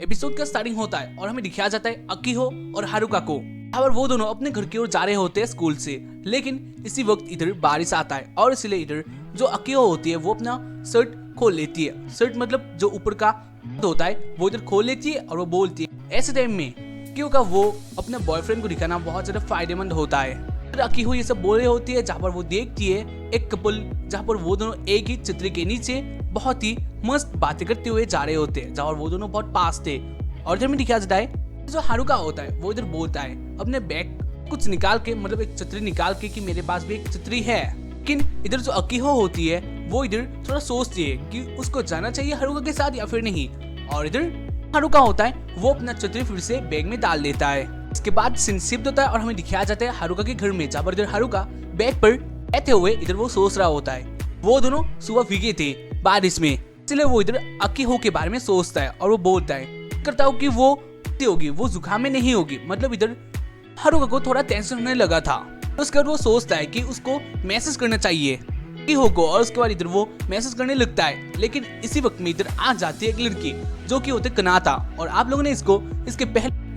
Episode का starting होता है और हमें दिखाया जाता है अकीहो और हारुका को। और वो दोनों अपने घर की ओर जा रहे होते हैं स्कूल से, लेकिन इसी वक्त इधर बारिश आता है और इसलिए इधर जो अकीहो होती है वो अपना शर्ट खोल लेती है। शर्ट मतलब जो ऊपर का होता है वो इधर खोल लेती है और वो बोलती है। ऐसे टाइम में क्योंकि वो अपने बॉयफ्रेंड को दिखाना बहुत ज्यादा फायदेमंद होता है। अकीहो ये सब बोल रही होती है जहाँ पर वो देखती है एक कपल जहाँ पर वो दोनों एक ही छतरी के नीचे बहुत ही मस्त बातें करते हुए जा रहे होते हैं, जहाँ वो दोनों बहुत पास थे। और इधर में दिखाया जाता है जो हारुका होता है वो इधर बोलता है अपने बैग कुछ निकाल के, मतलब एक छतरी निकाल के कि मेरे पास भी एक छतरी है। लेकिन इधर जो अकीहो होती है वो इधर थोड़ा सोचती है कि उसको जाना चाहिए हारुका के साथ या फिर नहीं। और इधर हारुका होता है वो अपना छतरी फिर से बैग में डाल देता है। इसके बाद सीन शिफ्ट होता है और हमें दिखाया जाता है हारुका के घर में, जहाँ पर इधर हारुका बैग पर बैठे हुए इधर वो सोच रहा होता है। वो दोनों सुबह भीगे थे बारिश में, इसलिए वो इधर अकीहो के बारे में सोचता है और वो बोलता है करता हूँ कि वो होगी, वो जुकाम में नहीं होगी। मतलब इधर हारुका को थोड़ा टेंशन होने लगा था। उसके बाद वो सोचता है कि उसको मैसेज करना चाहिए अकीहो को, और उसके बाद इधर वो मैसेज करने लगता है। लेकिन इसी वक्त में इधर आ जाती है एक लड़की जो कि होते कनाता, और आप लोगों ने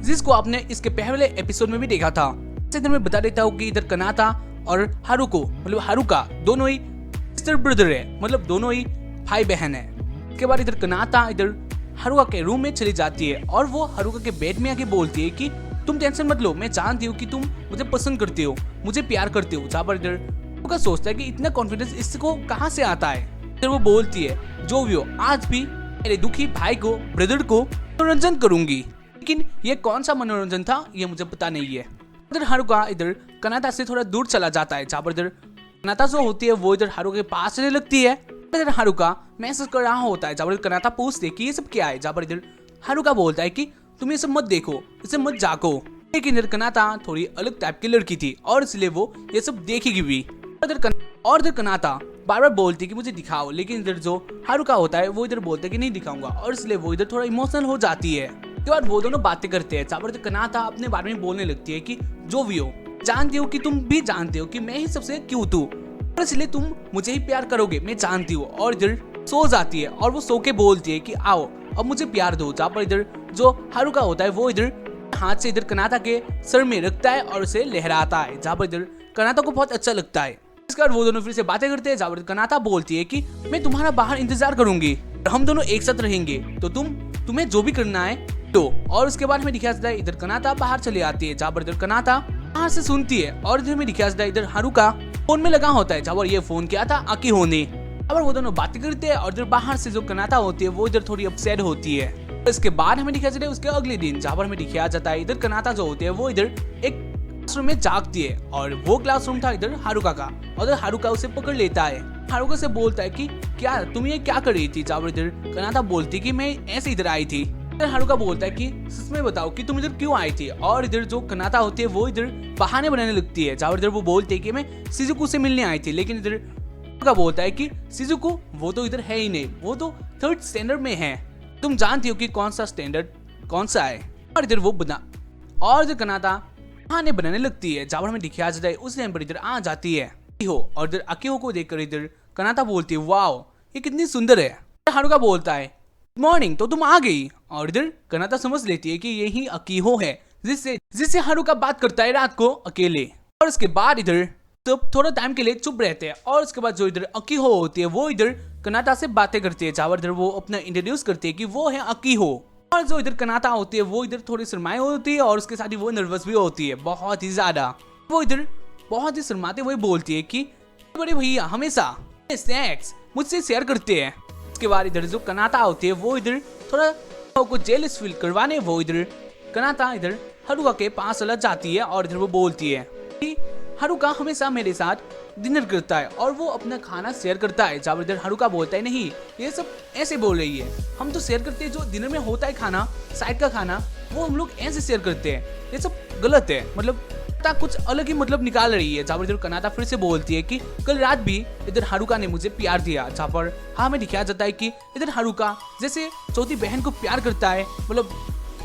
जिसको आपने इसके पहले एपिसोड में भी देखा था। इधर मैं बता देता हूँ कि इधर कनाता और हारुको मतलब हारुका दोनों ही सिस्टर ब्रदर है, मतलब दोनों ही भाई बहन है। इसके बाद इधर कनाता इधर हारुका के रूम में चली जाती है और वो हारुका के बेड में आके बोलती है कि तुम टेंशन मत लो, मैं जानती हूँ कि तुम मुझे पसंद करते हो, मुझे प्यार करते हो। जहाँ पर इधर हारुका सोचता है कि इतना कॉन्फिडेंस इसको कहाँ से आता है। फिर वो बोलती है जो भी हो आज भी मेरे दुखी भाई को ब्रदर को मनोरंजन करूंगी। लेकिन ये कौन सा मनोरंजन था ये मुझे पता नहीं है। इधर हारुका इधर कनाता से थोड़ा दूर चला जाता है, जहाँ पर इधर कनाता जो होती है वो इधर हारुका के पास चलने लगती है। इधर हारुका मैसेज कर रहा होता है, जहाँ पर कनाता पूछते है कि ये सब क्या है। जहाँ पर इधर हारुका बोलता है कि तुम ये सब मत देखो, इसे मत जाको। लेकिन इधर कनाता थोड़ी अलग टाइप की लड़की थी और इसलिए वो ये सब देखेगी भी। और इधर कनाता बार बार बोलती है कि मुझे दिखाओ, लेकिन इधर जो हारुका होता है वो इधर बोलता है कि नहीं दिखाऊंगा, और इसलिए वो इधर थोड़ा इमोशनल हो जाती है। उसके बाद वो दोनों बातें करते हैं, जहाँ पर कनाता अपने बारे में बोलने लगती है कि जो भी हो जानती हो कि तुम भी जानते हो कि मैं ही सबसे क्यूट हूँ, और इसलिए तुम मुझे ही प्यार करोगे, मैं जानती हूँ। और इधर सो जाती है और वो सो के बोलती है कि आओ अब मुझे प्यार दो। जहाँ पर इधर जो हारुका होता है वो इधर हाथ से इधर कनाता के सर में रखता है और उसे लहराता है, जहाँ पर इधर कनाता को बहुत अच्छा लगता है। इसके बाद वो दोनों फिर से बातें करते हैं, जहाँ पर कनाता बोलती है कि मैं तुम्हारा बाहर इंतजार करूंगी, हम दोनों एक साथ रहेंगे, तो तुम्हें जो भी करना है तो। और उसके बाद हमें दिखाया जाता है इधर कनाता बाहर चली आती है, जहाँ पर इधर कनाता बाहर से सुनती है। और इधर में दिखाया जाता है इधर हारुका फोन में लगा होता है, जहाँ पर ये फोन किया था अकीहो ने। अब वो दोनों बातें करते हैं और इधर बाहर से जो कनाता होती है वो इधर थोड़ी अपसेट होती है। इसके बाद हमें दिखाया जाता है उसके अगले दिन, जहाँ पर हमें दिखाया जाता है इधर कनाता जो होती है वो इधर एक क्लासरूम में जागती है, और वो क्लासरूम था इधर हारुका का। और हारुका उसे पकड़ लेता है, हारुका से बोलता है कि क्या तुम ये क्या कर रही थी। जहाँ पर इधर कनाता बोलती कि मैं ऐसे इधर आई थी। हारुका बोलता है कि सच में बताओ कि तुम इधर क्यों आई थी। और इधर जो कनाता होती है वो इधर बहाने बनाने लगती है, जहाँ इधर वो बोलती है कि मैं शिजुको से मिलने आई थी। लेकिन इधर हारुका बोलता है कि शिजुको वो तो इधर है ही नहीं, वो तो 3rd स्टैंडर्ड में है, तुम जानती हो कि कौन सा स्टैंडर्ड कौन सा है। और इधर वो और इधर कनाता बहाने बनाने लगती है, जहाँ हमें दिखाया जाता है उस टाइम पर इधर आ जाती है और इधर अकीहो को देखकर इधर कनाता बोलती है वाओ ये कितनी सुंदर है। हारुका बोलता है मॉर्निंग तो तुम आ गई। और इधर कनाता समझ लेती है कि यही अकीहो है जिससे हारुका बात करता है रात को अकेले। और उसके बाद इधर सब थोड़ा टाइम के लिए चुप रहते हैं, और उसके बाद जो इधर अकीहो होती है वो इधर कनाता से बातें करती है, जहाँ इधर वो अपना इंट्रोड्यूस करती है कि वो है अकीहो। और जो इधर कनाता होती है वो इधर थोड़ी शर्माई होती है, और उसके साथ ही वो नर्वस भी होती है बहुत ही ज्यादा। वो इधर बहुत ही शर्माते हुए बोलती है कि बड़े भैया हमेशा स्नैक्स मुझसे शेयर करते हैं। उसके बाद इधर जो कनाता होती है वो इधर थोड़ा को जेलस फील करवाने वो इधर कनाता इधर हारुका के पास चला जाती है, और इधर वो बोलती है कि हारुका हमेशा मेरे साथ डिनर करता है और वो अपना खाना शेयर करता है। जब इधर हारुका बोलता है नहीं ये सब ऐसे बोल रही है, हम तो शेयर करते हैं जो डिनर में होता है खाना, साइड का खाना वो हम लोग ऐसे शेयर करते हैं, ये सब गलत है, मतलब कुछ अलग ही मतलब निकाल रही है। जहाँ पर इधर कनाता फिर से बोलती है कि कल रात भी इधर हारुका ने मुझे प्यार दिया। जहाँ पर हमें दिखाया जाता है कि इधर हारुका जैसे चौथी बहन को प्यार करता है, मतलब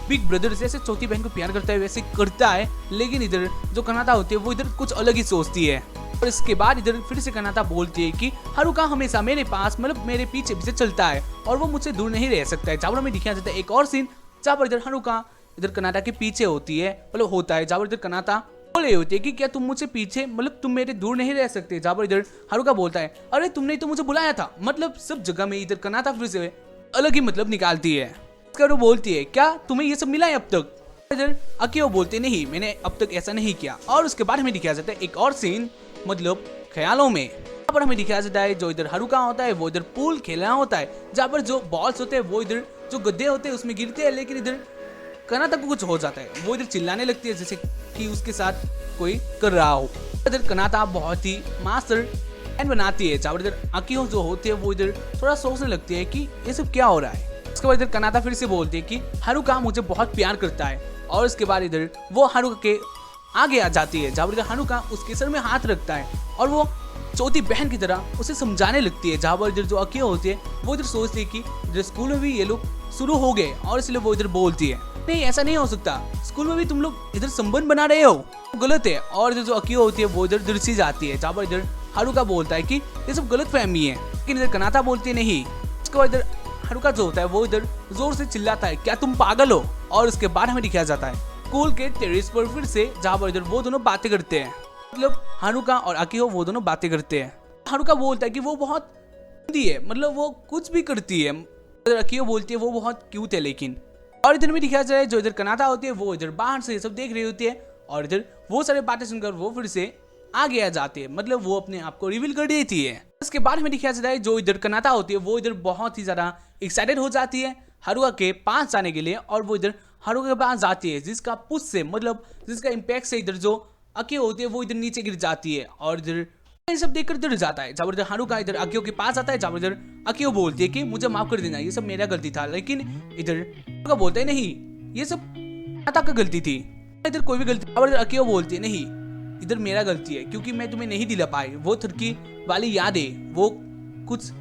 बिग ब्रदर जैसे चौथी बहन को प्यार करता है वैसे करता है। लेकिन इधर जो कनाता होती है वो इधर कुछ अलग ही सोचती है। और इसके बाद इधर फिर से कनाता बोलती है कि हारुका हमेशा मेरे पास मतलब मेरे पीछे पीछे चलता है और वो मुझसे दूर नहीं रह सकता है। जहाँ हमें दिखाया जाता है एक और सीन जहाँ पर इधर हारुका इधर कनाटा के पीछे होती है, मतलब होता है, जहाँ पर इधर कनाटा बोल रही होती है कि क्या तुम मुझसे पीछे, मतलब तुम मेरे दूर नहीं रह सकते। जहाँ पर इधर हारुका बोलता है अरे तुमने तो मुझे बुलाया था, मतलब सब जगह में इधर कनाटा फिर से अलग ही मतलब निकालती है। वो बोलती है क्या तुम्हें ये सब मिला है अब तक? इधर अकियो बोलते नहीं मैंने अब तक ऐसा नहीं किया। और उसके बाद हमें दिखाया जाता है एक और सीन, मतलब ख्यालों में। यहाँ पर हमें दिखाया जाता है जो इधर हारुका होता है वो इधर पूल खेलना होता है, जहाँ पर जो बॉल्स होते हैं वो इधर जो गड्ढे होते हैं उसमें गिरते हैं, लेकिन इधर कनाटा को कुछ हो जाता है, वो इधर चिल्लाने लगती है जैसे कि उसके साथ कोई कर रहा हो। इधर कनाटा बहुत ही मास्टर प्लान बनाती है, जहाँ पर इधर अकियो जो होती है वो इधर थोड़ा सोचने लगती है कि ये सब क्या हो रहा है। उसके बाद इधर कनाटा फिर से बोलती है कि हारुका मुझे बहुत प्यार करता है। और उसके बाद इधर वो हारुका के आगे आ जाती है, जहाँ पर इधर हारुका उसके सर में हाथ रखता है और वो चौथी बहन की तरह उसे समझाने लगती है। जहाँ पर इधर जो अकियो होती है वो इधर सोचती है कि इधर स्कूल में भी ये लोग शुरू हो गए, और इसलिए वो इधर बोलती है नहीं ऐसा नहीं हो सकता, स्कूल में भी तुम लोग इधर संबंध बना रहे हो, गलत है। और इधर जो अकियो होती है वो इधर दिलसी जाती है, जहाँ पर इधर हारुका बोलता है कि ये सब गलत फहमी है, लेकिन इधर कनाटा बोलती है नहीं। उसके बाद इधर हारुका जो होता है वो इधर जोर से चिल्लाता है क्या तुम पागल हो। और उसके बाद हमें दिखाया जाता है स्कूल के टेरेस पर फिर से, जहाँ पर इधर वो दोनों बातें करते हैं, मतलब हारुका और अकियो वो दोनों बातें करते हैं। हारुका बोलता है कि वो बहुत गंदी है, मतलब वो कुछ भी करती है। अकियो बोलती है वो बहुत क्यूट है लेकिन। और इधर भी दिखाया जाए जो इधर कनाटा होती है वो इधर बाहर से ये सब देख रही होती है, और इधर वो सारे बातें सुनकर वो फिर से आगे आ जाती है, मतलब वो अपने आप को रिवील कर देती है। उसके बाद हमें दिखाया जाता है जो इधर कनाटा होती है वो इधर बहुत ही ज्यादा एक्साइटेड हो जाती है हारुका के पास जाने के लिए, और वो इधर हारुका के पास जाती है जिसका पुश से, मतलब जिसका इम्पैक्ट से इधर जो अकियो होती है वो इधर नीचे गिर जाती है, और इधर ये सब देखकर डर जाता है। जब इधर हारुका इधर अकियो के पास आता है, जब इधर अकियो बोलती है कि मुझे माफ कर देना, ये सब मेरा गलती था, लेकिन इधर हारुका बोलता है नहीं ये सब कनाटा का गलती थी, इधर कोई भी गलती। और इधर अकियो बोलती है नहीं इधर मेरा गलती है, क्योंकि मैं तुम्हें नहीं दिला पाई वो तुर्की वाली यादें, वो कुछ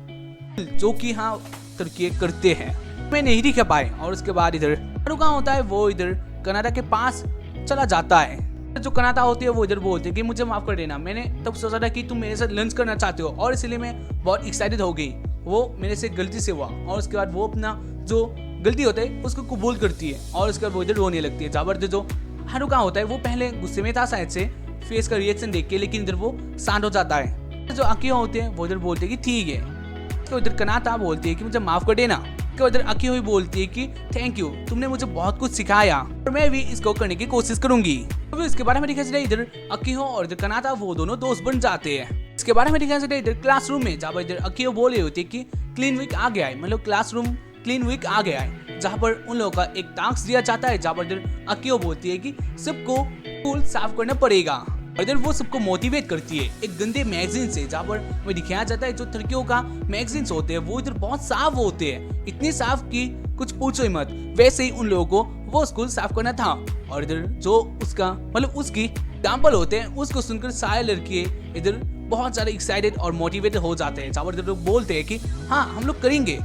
जो कि हाँ तुर्की करते हैं मैं नहीं दिखा पाए। और उसके बाद इधर हारुका होता है वो इधर कनाटा के पास चला जाता है। जो कनाटा होती है वो इधर बोलती है कि मुझे माफ कर देना, मैंने तब सोचा था कि तुम मेरे साथ लंच करना चाहते हो और इसलिए मैं बहुत एक्साइटेड हो गई, वो मेरे से गलती से हुआ। और उसके बाद वो अपना जो गलती होता है उसको कबूल करती है, और उसके बाद वो इधर रोने लगती है। जबरदस्त जो हारुका होता है वो पहले गुस्से में था शायद से फेस का रिएक्शन देख के, लेकिन इधर वो शांत हो जाता है। जो अकियो होते हैं वो इधर बोलते हैं कि ठीक है। तो इधर कनाटा बोलती है कि मुझे माफ कर देना, तो इधर अकियो ही बोलती है कि थैंक यू तुमने मुझे बहुत कुछ सिखाया और मैं भी इसको करने की कोशिश करूंगी। तो इसके बारे में दिखाया जाता है इधर अकियो और इधर कनाटा वो दोनों दोस्त बन जाते हैं। इसके बारे में दिखाया जाता है इधर क्लासरूम में, जहाँ पर इधर अकियो बोल रही होती है कि क्लीन वीक आ गया है, मतलब क्लासरूम क्लीन वीक आ गया है, जहाँ पर उन लोगों का एक टास्क दिया जाता है, जहाँ पर इधर अकियो बोलती है कि सबको स्कूल साफ करना पड़ेगा। और इधर वो सबको मोटिवेट करती है एक गंदे मैगजीन से, जहाँ पर वो दिखाया जाता है जो लड़कियों का मैगजीन्स होते हैं वो इधर बहुत साफ होते हैं, इतने साफ कि कुछ पूछो ही मत। वैसे ही उन लोगों को वो स्कूल साफ करना था, और इधर जो उसका मतलब उसकी एग्जाम्पल होते हैं उसको सुनकर सारे लड़के इधर बहुत सारे एक्साइटेड और मोटिवेटेड हो जाते हैं, जहाँ पर इधर लोग बोलते हैं कि हाँ हम लोग करेंगे।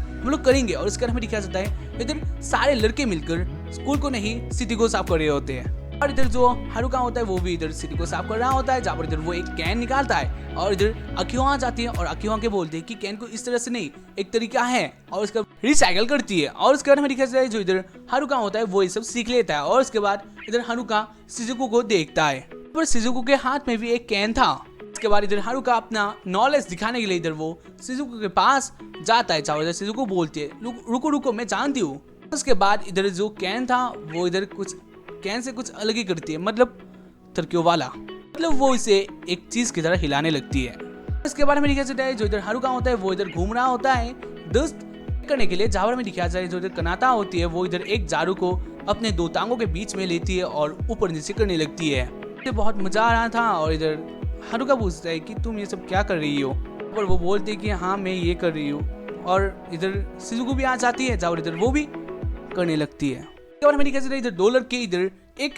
और इसके हमें दिखाया जाता है इधर सारे लड़के मिलकर स्कूल को नहीं सिटी को साफ कर रहे होते हैं। और इधर जो हारुका होता है वो भी इधर सिटी को साफ कर रहा होता है, जहाँ पर इधर वो एक कैन निकालता है, और इधर अकियो आ जाती है और अकियो आके बोलते हैं कि कैन को इस तरह से नहीं, एक तरीका है, और उसका रिसाइकल करती है। और उसके बाद हमें दिखाया जाता है जो इधर हारुका होता है वो ये सब सीख लेता है, और उसके बाद इधर हारुका शिजुको को देखता है, पर शिजुको के हाथ में भी एक कैन था। इसके बाद इधर हारुका अपना नॉलेज दिखाने के लिए इधर वो शिजुको के पास जाता है, जहाँ इधर शिजुको बोलती है रुको मैं जानती हूँ। उसके बाद इधर जो कैन था वो इधर कुछ कैन से कुछ अलग ही करती है, मतलब तरक्यों वाला, मतलब वो इसे एक चीज की तरह हिलाने लगती है। इसके बारे में दिखाया जाता है जो इधर हारुका होता है वो इधर घूम रहा होता है दोस्त करने के लिए, जहाँ में दिखाया जाता है जो इधर कनाटा होती है वो इधर एक झाड़ू को अपने दो टांगों के बीच में लेती है और ऊपर नीचे करने लगती है। इसे बहुत मजा आ रहा था, और इधर हारुका पूछता है कि तुम ये सब क्या कर रही हो, और वो बोलती है कि हाँ मैं ये कर रही हूँ। और इधर शिजुको भी आ जाती है, जहाँ इधर वो भी करने लगती है। और हमें दिखाया जाता है इधर दो लड़के इधर एक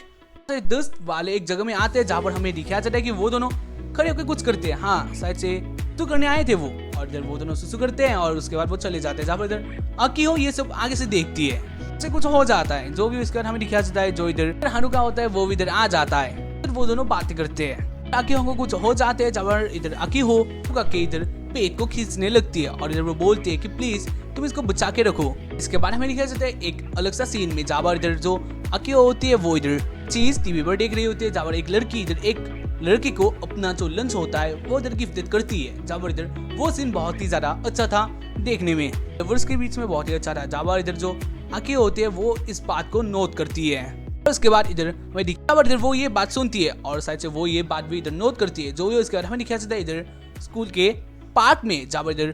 दोस्त वाले एक जगह में आते हैं, जहाँ पर हमें दिखाया जाता है कि वो दोनों खड़े होकर कुछ करते हैं, हाँ शायद से तो करने आए थे वो, और इधर वो दोनों सुसु करते हैं और उसके बाद वो चले जाते हैं, जहाँ पर इधर अकियो ये सब आगे से देखती है, इससे कुछ हो जाता है जो भी। उसके बाद हमें दिखाया जाता है जो इधर हारुका होता है वो भी इधर आ जाता है, फिर वो दोनों बातें करते हैं, अकियो को कुछ हो जाते हैं, जहाँ पर इधर अकियो के इधर पेट को खींचने लगती है, और इधर वो बोलती है कि प्लीज तुम इसको बचा के रखो। इसके बाद हमें दिखाया जाता है एक अलग सा सीन में, जहाँ पर इधर जो अकियो होती है वो इधर चीज टीवी पर देख रही होती है, जहाँ पर एक लड़की इधर एक लड़के को अपना जो लंच होता है वो इधर गिफ्ट करती है। जहाँ पर इधर वो सीन बहुत ही ज्यादा अच्छा था देखने में, वर्ष के बीच में बहुत ही अच्छा था। जहाँ पर इधर जो अकियो होती है वो इस बात को नोट करती है और उसके बाद इधर हमें इधर वो ये बात सुनती है और शायद से वो ये बात भी इधर नोट करती है। जो इसके बाद हमें दिखाया जाता है इधर स्कूल के पार्क में, जहाँ पर इधर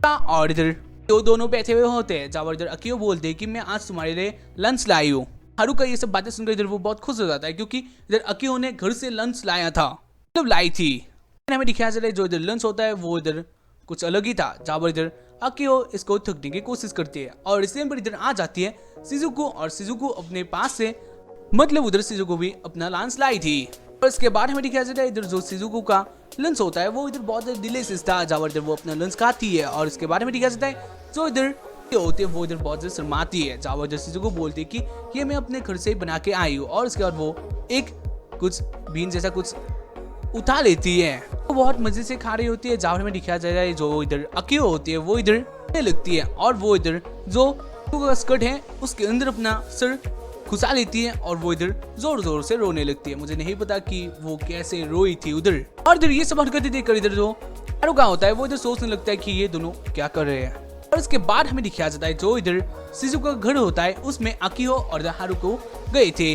और इधर दोनों बैठे हुए होते हैं। जहाँ पर इधर अकियो बोलते हैं कि मैं आज तुम्हारे लिए लंच लाई हूँ। हारुका ये सब बातें सुनकर इधर वो बहुत खुश हो जाता है, क्योंकि इधर अकियो ने घर से लंच लाया था, मतलब लाई थी। हमें दिखाया जाता है जो इधर लंच होता है वो इधर कुछ अलग ही था। जहाँ पर इधर अकियो इसको थकने की कोशिश करती है और इस टाइम पर इधर आ जाती है शिजुको, और शिजुको अपने पास से मतलब उधर शिजुको भी अपना लंच लाई थी। और इसके बाद हमें दिखाया जाता है इधर जो शिजुको का लंच होता है वो इधर बहुत डिलीशियस था। जहाँ पर इधर वो अपना लंच खाती है और इसके बाद हमें दिखाया जाता है जो इधर होती है वो इधर बहुत ज्यादा शर्माती है। जहाँ पर शिजुको बोलती है कि ये मैं अपने घर से ही बना के आई हूँ, और इसके बाद वो एक कुछ बीन जैसा कुछ उठा लेती है, वो बहुत मजे से खा रही होती है। जहाँ हमें दिखाया जा रहा है जो इधर अकियो होती है वो इधर लगती है और वो इधर जो स्कर्ट है उसके अंदर अपना सर घुसा लेती है और वो इधर जोर जोर से रोने लगती है। मुझे नहीं पता कि वो कैसे रोई थी उधर। और इधर ये सब हरकतें देखकर इधर जो हारुका होता है वो इधर सोचने लगता है कि ये दोनों क्या कर रहे हैं। और इसके बाद हमें दिखाया जाता है जो इधर शिजुको का घर होता है उसमें अकियो और हारुको गए थे।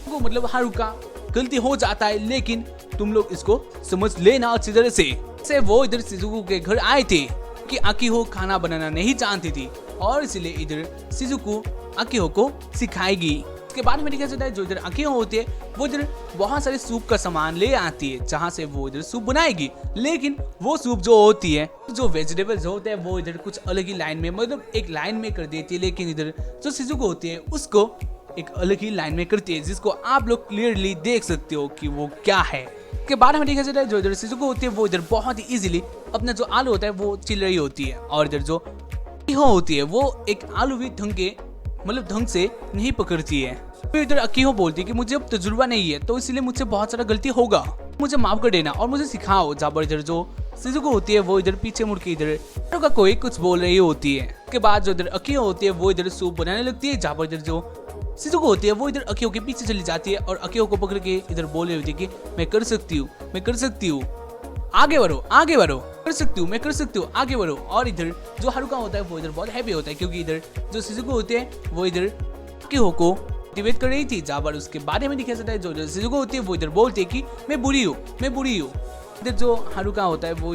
वो मतलब हारुका गलती हो जाता है, लेकिन तुम लोग इसको समझ लेना अच्छी तरह से वो इधर शिजुको के घर आए थे कि अकियो खाना बनाना नहीं जानती थी और इसलिए इधर शिजुको अकियो को सिखाएगी। इसके बाद में दिखाया जाता है जो इधर अकियो होती है वो इधर बहुत सारे सूप का सामान ले आती है, जहाँ से वो इधर सूप बनाएगी। लेकिन वो सूप जो होती है जो वेजिटेबल्स होते हैं वो इधर कुछ अलग ही लाइन में, मतलब एक लाइन में कर देती है, लेकिन इधर जो शिजुको होती है उसको एक अलग ही लाइन में करती है, जिसको आप लोग क्लियरली देख सकते हो कि वो क्या है। इसके बाद हमें देखा जाता है जो इधर शिजुको होती है वो इधर बहुत ही इजीली अपना जो आलू होता है वो छिल रही होती है, और इधर जो अकियो होती है वो एक आलू भी ढंग से नहीं पकड़ती है। फिर इधर अकियो बोलती है कि मुझे अब तजुर्बा नहीं है तो इसलिए मुझसे बहुत सारा गलती होगा, मुझे माफ कर देना और मुझे सिखाओ। जहाँ पर इधर जो शिजुको होती है वो इधर पीछे मुड़ के इधर हारुका कोई कुछ बोल रही होती है। उसके बाद जो इधर अकियो होती है वो इधर सूप बनाने लगती है, जहाँ पर इधर जो शिजुको होती है वो इधर अकियो के पीछे चली जाती है और अकियो को पकड़ के इधर बोल रही होती है कि मैं कर सकती हूँ, आगे बढ़ो, कर सकती हूँ, मैं कर सकती हूँ, आगे बढ़ो। और इधर जो हारुका होता है वो इधर बहुत हैप्पी होता है, क्योंकि इधर जो शिजुको होती है वो इधर अकियो को मोटिवेट कर रही थी। जहाँ पर उसके बारे में दिखाया जाता है जो शिजुको होती है वो इधर बोलती है कि मैं बुरी हूँ। इधर जो हारुका होता है वो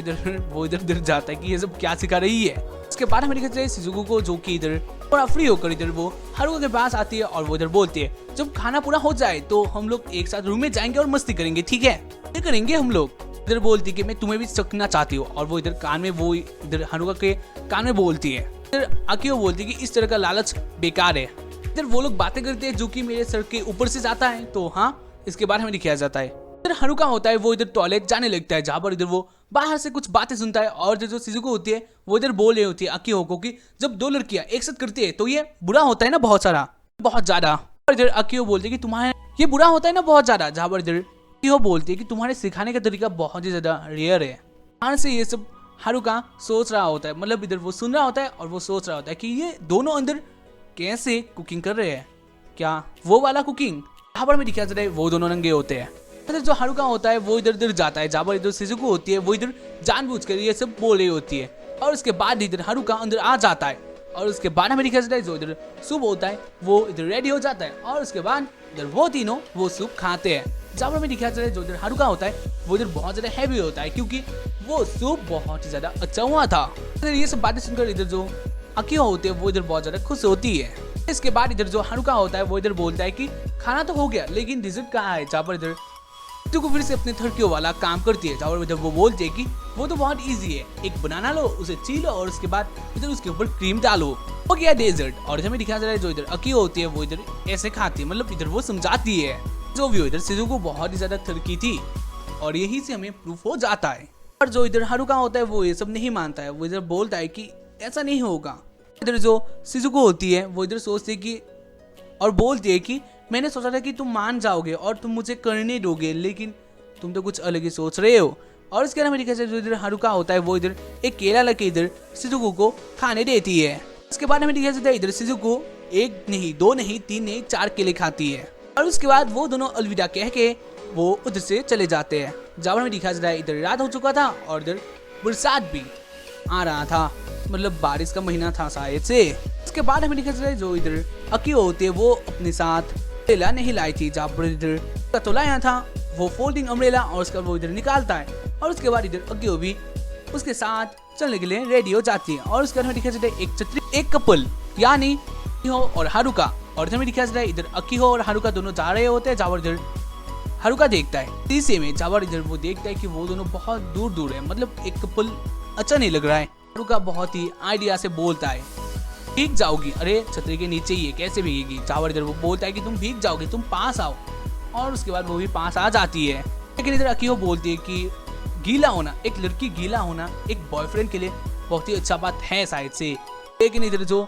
इधर जाता है कि ये सब क्या सिखा रही है। उसके बाद हमें दिखाया जाता है शिजुको को जो कि इधर थोड़ा फ्री होकर इधर वो हारुका के पास आती है और वो इधर बोलती है जब खाना पूरा हो जाए तो हम लोग एक साथ रूम में जाएंगे और मस्ती करेंगे, ठीक है, ये करेंगे हम लोग। इधर बोलती है कि मैं तुम्हें भी चखना चाहती हूँ, और वो इधर कान में वो इधर हारुका के कान में बोलती है। इधर अकियो बोलती है कि इस तरह का लालच बेकार है। इधर वो लोग बातें करते हैं जो कि मेरे सर के ऊपर से जाता है, तो हाँ इसके बारे में दिखाया जाता है। इधर हारुका होता है वो इधर टॉयलेट जाने लगता है, जहाँ पर इधर वो बाहर से कुछ बातें सुनता है, और जो शिजुको होती है वो इधर बोल रही होती है अकियो को कि जब दो लड़कियां एक साथ करती है तो ये बुरा होता है ना बहुत ज्यादा। और इधर अकियो बोलती है कि तुम्हारे ये बुरा होता है ना बहुत ज्यादा, जहाँ पर इधर अकियो बोलती है कि तुम्हारे सिखाने का तरीका बहुत ही ज्यादा रेयर है। बाहर से ये सब हारुका सोच रहा होता है, मतलब इधर वो सुन रहा होता है और वो सोच रहा होता है कि ये दोनों अंदर कैसे कुकिंग कर रहे हैं, क्या वो वाला कुकिंग। यहाँ पर हमें दिखाया जाता है वो दोनों नंगे होते हैं। इधर जो हारुका होता है वो इधर जाता है, जहाँ पर इधर शिजुको होती है वो इधर जानबूझकर ये सब बोल रही होती है, और उसके बाद इधर हारुका अंदर आ जाता है, और उसके बाद हमें दिखाया जाता है जो इधर सूप होता है वो इधर रेडी हो जाता है, और उसके बाद इधर वो तीनों वो सूप खाते हैं। जहाँ पर हमें दिखाया जाता है जो इधर हारुका होता है वो इधर बहुत ज्यादा हैवी होता है, क्योंकि वो सूप बहुत ही ज्यादा अच्छा हुआ था। इधर ये सब बातें सुनकर इधर जो अकियो होती है वो इधर बहुत ज्यादा खुश होती है। इसके बाद इधर जो हारुका होता है वो इधर बोलता है कि खाना तो हो गया, लेकिन डिजर्ट कहाँ है। जहाँ पर इधर को फिर से अपने थर्कियों वाला काम करती है, जहाँ पर वो बोलती है कि वो तो बहुत इजी है, एक बनाना लो, उसे छीलो और उसके बाद इधर उसके ऊपर क्रीम डालो, हो गया डेजर्ट। और हमें दिखाया जा रहा है जो इधर अकियो होती है वो इधर ऐसे खाती है, मतलब इधर वो समझाती है। जो भी हो इधर शिजुको बहुत ही ज्यादा थर्की थी, और यही से हमें प्रूफ हो जाता है। और जो इधर हारुका होता है वो ये सब नहीं मानता है, वो इधर बोलता है कि ऐसा नहीं होगा। इधर जो शिजुको होती है वो इधर सोचती है कि और बोलती है कि मैंने सोचा था कि तुम मान जाओगे और तुम मुझे करने दोगे, लेकिन तुम तो कुछ अलग ही सोच रहे हो। और इसके अलावा जो इधर हारुका होता है वो इधर एक केला लेके इधर शिजुको को खाने देती है। उसके बाद हमें दिखाया जाता है इधर शिजुको एक नहीं, दो नहीं, तीन नहीं, 4 केले खाती है और उसके बाद वो दोनों अलविदा कह के वो उधर से चले जाते हैं। जहाँ हमें दिखाया जाता है इधर रात हो चुका था और इधर बरसात भी आ रहा था, मतलब बारिश का महीना था शायद से। उसके बाद हमें दिखाया जाता है जो इधर अकियो होते वो अपने साथ अम्ब्रेला नहीं लाई थी, जहाँ पर इधर तो लाया था वो फोल्डिंग अम्ब्रेला और उसका वो इधर निकालता है और उसके बाद इधर अकियो भी उसके साथ चलने के लिए रेडी हो जाती है। और उसके बाद हमें दिखाया जाता है एक छतरी, एक कपल यानी अकियो और हारुका, और हमें दिखाया जाता है इधर अकियो और हारुका दोनों जा रहे होते हैं। जहाँ इधर हारुका देखता है शीशे में, जहाँ इधर वो देखता है कि वो दोनों बहुत दूर दूर है, मतलब एक कपल अच्छा नहीं लग रहा है। हारुका बहुत ही आइडिया से बोलता है भीग जाओगी, अरे छतरी के नीचे ही है कैसे भीगेगी। जहाँ इधर वो बोलता है कि तुम भीग जाओगे, तुम पास आओ, और उसके बाद वो भी पास आ जाती है। लेकिन इधर अकियो बोलती है कि गीला होना, एक लड़की गीला होना एक बॉयफ्रेंड के लिए बहुत ही अच्छा बात है शायद से। लेकिन इधर जो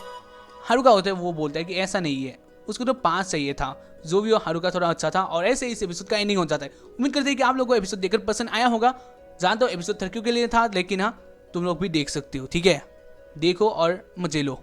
हारुका होता है वो बोलता है कि ऐसा नहीं है, उसको तो पास चाहिए था। जो भी हो हारुका थोड़ा अच्छा था। और ऐसे इस एपिसोड का एंडिंग हो जाता है। उम्मीद करते हैं कि आप लोगों को एपिसोड देखकर पसंद आया होगा। जानता हूँ एपिसोड 30 के लिए था, लेकिन हाँ तुम लोग भी देख सकते हो, ठीक है, देखो और मजे लो।